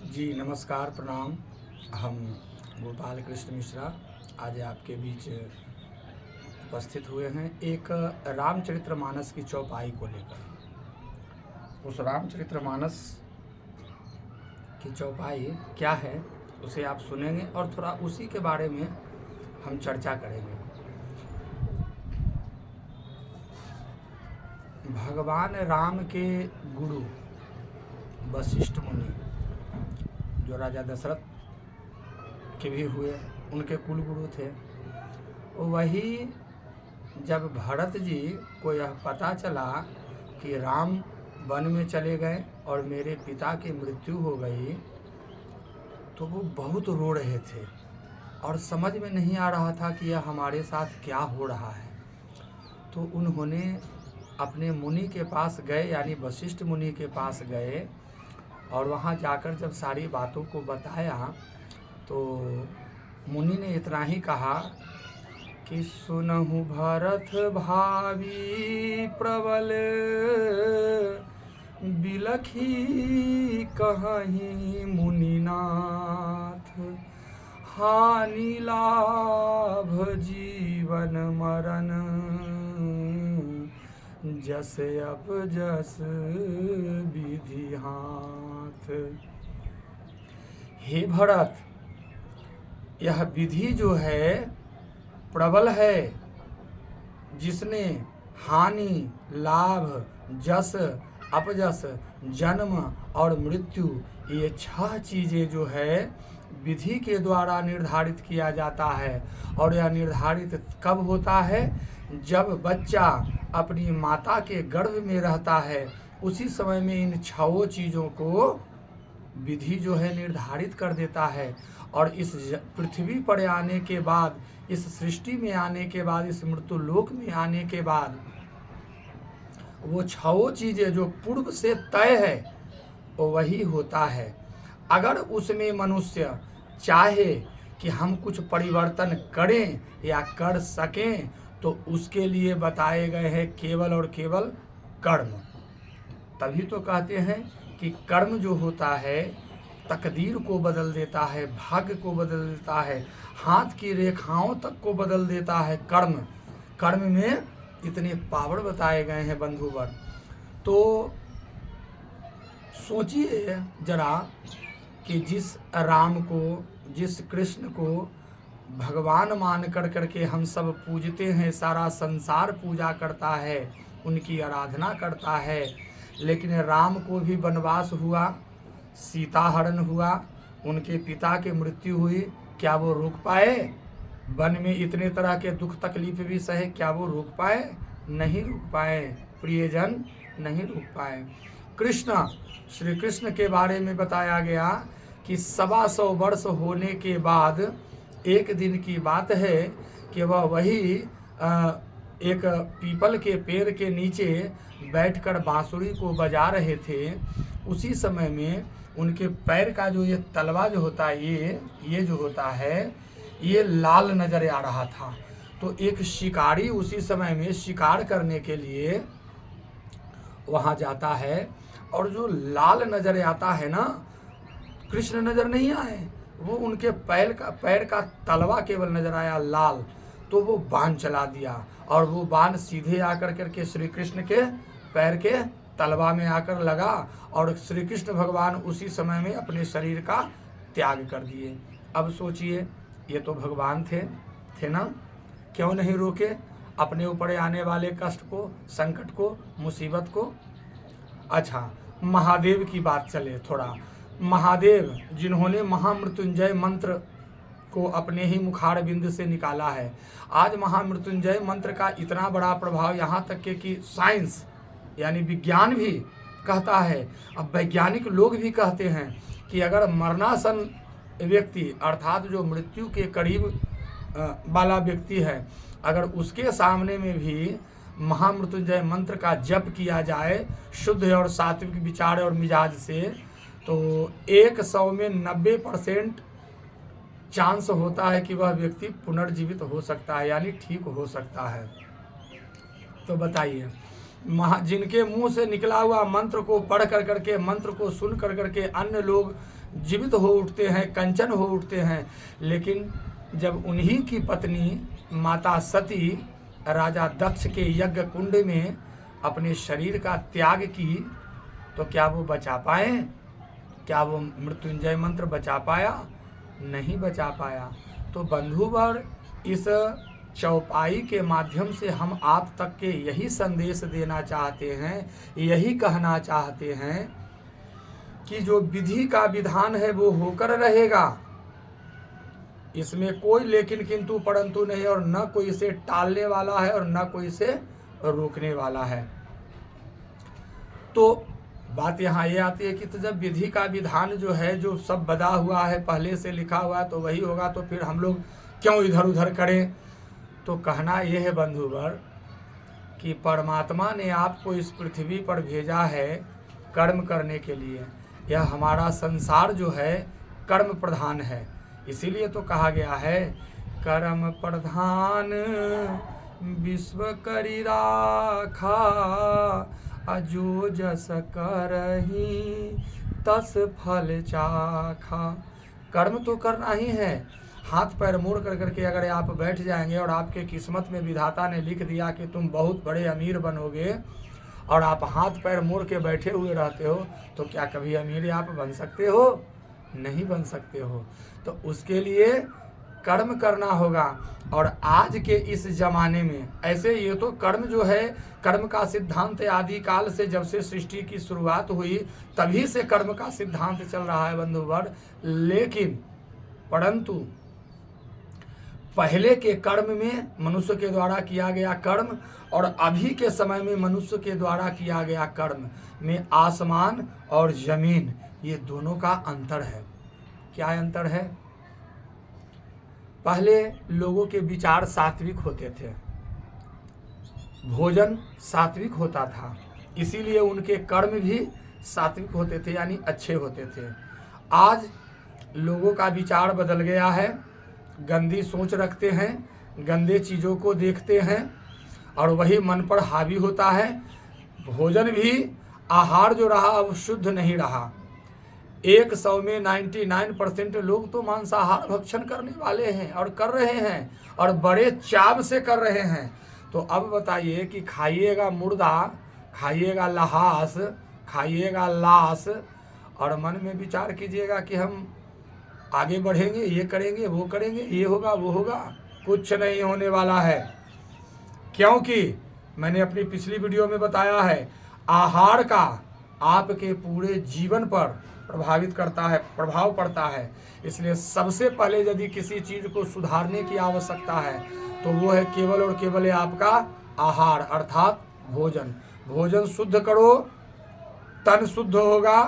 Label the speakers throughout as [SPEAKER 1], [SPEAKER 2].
[SPEAKER 1] जी नमस्कार, प्रणाम। हम गोपाल कृष्ण मिश्रा आज आपके बीच उपस्थित हुए हैं एक रामचरितमानस की चौपाई को लेकर। उस रामचरितमानस की चौपाई क्या है उसे आप सुनेंगे और थोड़ा उसी के बारे में हम चर्चा करेंगे। भगवान राम के गुरु वशिष्ठ मुनि, जो राजा दशरथ के भी हुए, उनके कुल गुरु थे। वही जब भरत जी को यह पता चला कि राम वन में चले गए और मेरे पिता की मृत्यु हो गई, तो वो बहुत रो रहे थे और समझ में नहीं आ रहा था कि यह हमारे साथ क्या हो रहा है। तो उन्होंने अपने मुनि के पास गए, यानी वशिष्ठ मुनि के पास गए, और वहाँ जाकर जब सारी बातों को बताया तो मुनि ने इतना ही कहा कि सुनहु भरत भावी प्रबल, बिलखी कहीं मुनिनाथ, हानि लाभ जीवन मरण, जस अब जस विधि हाथ। हे भरत, यह विधि जो है प्रबल है, जिसने हानि, लाभ, जस, अपजस, जन्म और मृत्यु, ये 6 चीज़ें जो है विधि के द्वारा निर्धारित किया जाता है। और यह निर्धारित कब होता है? जब बच्चा अपनी माता के गर्भ में रहता है, उसी समय में इन 6 चीज़ों को विधि जो है निर्धारित कर देता है। और इस पृथ्वी पर आने के बाद, इस सृष्टि में आने के बाद, इस मृत्यु लोक में आने के बाद, वो 6 चीज़ें जो पूर्व से तय है वो वही होता है। अगर उसमें मनुष्य चाहे कि हम कुछ परिवर्तन करें या कर सकें, तो उसके लिए बताए गए हैं केवल और केवल कर्म। तभी तो कहते हैं कि कर्म जो होता है तकदीर को बदल देता है, भाग्य को बदल देता है, हाथ की रेखाओं तक को बदल देता है। कर्म में इतने पावर बताए गए हैं बंधुवर। तो सोचिए जरा कि जिस राम को, जिस कृष्ण को भगवान मान करके हम सब पूजते हैं, सारा संसार पूजा करता है, उनकी आराधना करता है, लेकिन राम को भी वनवास हुआ, सीता हरण हुआ, उनके पिता की मृत्यु हुई, क्या वो रोक पाए? वन में इतने तरह के दुख तकलीफ भी सहे, क्या वो रोक पाए? नहीं रोक पाए। प्रियजन नहीं रोक पाए। कृष्ण, श्री कृष्ण के बारे में बताया गया कि 125 वर्ष होने के बाद एक दिन की बात है कि वह वही एक पीपल के पेड़ के नीचे बैठकर बांसुरी को बजा रहे थे। उसी समय में उनके पैर का जो ये तलवा जो होता है, ये जो होता है, ये लाल नजर आ रहा था। तो एक शिकारी उसी समय में शिकार करने के लिए वहाँ जाता है, और जो लाल नजर आता है ना, कृष्ण नजर नहीं आए, वो उनके पैर का तलवा केवल नजर आया लाल। तो वो बाण चला दिया, और वो बाण सीधे आकर करके श्री कृष्ण के पैर के तलवा में आकर लगा, और श्री कृष्ण भगवान उसी समय में अपने शरीर का त्याग कर दिए। अब सोचिए, ये तो भगवान थे ना, क्यों नहीं रोके अपने ऊपर आने वाले कष्ट को, संकट को, मुसीबत को? अच्छा, महादेव की बात चले थोड़ा। महादेव जिन्होंने महामृत्युंजय मंत्र को अपने ही मुखार बिंद से निकाला है। आज महामृत्युंजय मंत्र का इतना बड़ा प्रभाव, यहाँ तक के कि साइंस यानी विज्ञान भी कहता है, अब वैज्ञानिक लोग भी कहते हैं कि अगर मरणासन व्यक्ति, अर्थात जो मृत्यु के करीब वाला व्यक्ति है, अगर उसके सामने में भी महामृत्युंजय मंत्र का जप किया जाए शुद्ध और सात्विक विचार और मिजाज से, तो 100 में 90% चांस होता है कि वह व्यक्ति पुनर्जीवित हो सकता है, यानी ठीक हो सकता है। तो बताइए, जिनके मुंह से निकला हुआ मंत्र को पढ़ कर करके, मंत्र को सुन कर करके अन्य लोग जीवित हो उठते हैं, कंचन हो उठते हैं। लेकिन जब उन्हीं की पत्नी माता सती राजा दक्ष के यज्ञ कुंड में अपने शरीर का त्याग की, तो क्या वो बचा पाए? क्या वो मृत्युंजय मंत्र बचा पाया? नहीं बचा पाया। तो बंधुवर, इस चौपाई के माध्यम से हम आप तक के यही संदेश देना चाहते हैं, यही कहना चाहते हैं कि जो विधि का विधान है वो होकर रहेगा, इसमें कोई लेकिन किंतु परंतु नहीं, और न कोई इसे टालने वाला है और न कोई इसे रोकने वाला है। तो बात यहाँ ये आती है कि तो जब विधि का विधान जो है, जो सब बदा हुआ है, पहले से लिखा हुआ है, तो वही होगा, तो फिर हम लोग क्यों इधर उधर करें? तो कहना यह है बंधुवर कि परमात्मा ने आपको इस पृथ्वी पर भेजा है कर्म करने के लिए। यह हमारा संसार जो है कर्म प्रधान है, इसीलिए तो कहा गया है कर्म प्रधान विश्व करी राखा, अजो जस करही तस फल चाखा। कर्म तो करना ही है। हाथ पैर मोड़ कर करके अगर आप बैठ जाएंगे और आपके किस्मत में विधाता ने लिख दिया कि तुम बहुत बड़े अमीर बनोगे, और आप हाथ पैर मोड़ के बैठे हुए रहते हो, तो क्या कभी अमीर आप बन सकते हो? नहीं बन सकते हो। तो उसके लिए कर्म करना होगा। और आज के इस जमाने में ऐसे, ये तो कर्म जो है, कर्म का सिद्धांत आदि काल से, जब से सृष्टि की शुरुआत हुई तभी से कर्म का सिद्धांत चल रहा है बंधुवर। लेकिन परंतु पहले के कर्म में मनुष्य के द्वारा किया गया कर्म और अभी के समय में मनुष्य के द्वारा किया गया कर्म में आसमान और जमीन, ये दोनों का अंतर है। क्या अंतर है? पहले लोगों के विचार सात्विक होते थे, भोजन सात्विक होता था, इसीलिए उनके कर्म भी सात्विक होते थे, यानी अच्छे होते थे। आज लोगों का विचार बदल गया है, गंदी सोच रखते हैं, गंदे चीज़ों को देखते हैं और वही मन पर हावी होता है। भोजन भी, आहार जो रहा अब शुद्ध नहीं रहा। 100 में 99% लोग तो मांसाहार भक्षण करने वाले हैं और कर रहे हैं, और बड़े चाव से कर रहे हैं। तो अब बताइए कि खाइएगा मुर्दा, खाइएगा लहास, खाइएगा लाश, और मन में विचार कीजिएगा कि हम आगे बढ़ेंगे, ये करेंगे, वो करेंगे, ये होगा, वो होगा। कुछ नहीं होने वाला है, क्योंकि मैंने अपनी पिछली वीडियो में बताया है, आहार का आपके पूरे जीवन पर प्रभावित करता है, प्रभाव पड़ता है। इसलिए सबसे पहले यदि किसी चीज़ को सुधारने की आवश्यकता है तो वो है केवल और केवल आपका आहार, अर्थात भोजन। भोजन शुद्ध करो, तन शुद्ध होगा,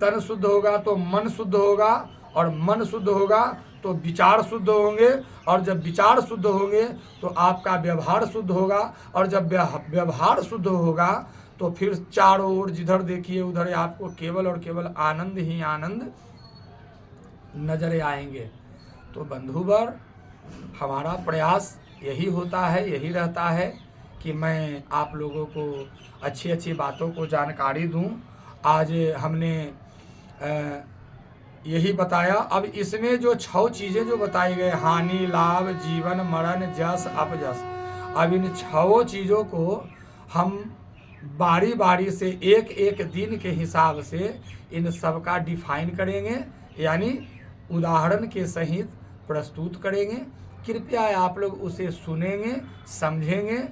[SPEAKER 1] तन शुद्ध होगा तो मन शुद्ध होगा, और मन शुद्ध होगा तो विचार शुद्ध होंगे, और जब विचार शुद्ध होंगे तो आपका व्यवहार शुद्ध होगा, और जब व्यवहार शुद्ध होगा तो फिर चारों ओर जिधर देखिए उधर आपको केवल और केवल आनंद ही आनंद नजर आएंगे। तो बंधुवर, हमारा प्रयास यही होता है, यही रहता है कि मैं आप लोगों को अच्छी अच्छी बातों को जानकारी दूं। आज हमने यही बताया। अब इसमें जो 6 चीज़ें जो बताई गए, हानि, लाभ, जीवन, मरण, जस, अपजस, अब इन 6 चीज़ों को हम बारी बारी से एक एक दिन के हिसाब से इन सब का डिफाइन करेंगे, यानी उदाहरण के सहित प्रस्तुत करेंगे। कृपया आप लोग उसे सुनेंगे, समझेंगे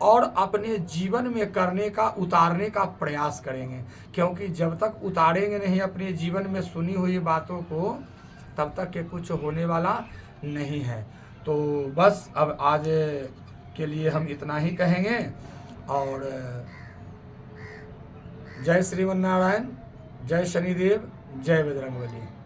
[SPEAKER 1] और अपने जीवन में करने का, उतारने का प्रयास करेंगे, क्योंकि जब तक उतारेंगे नहीं अपने जीवन में सुनी हुई बातों को, तब तक के कुछ होने वाला नहीं है। तो बस अब आज के लिए हम इतना ही कहेंगे, और जय श्रीमन नारायण, जय शनिदेव, जय बजरंगबली।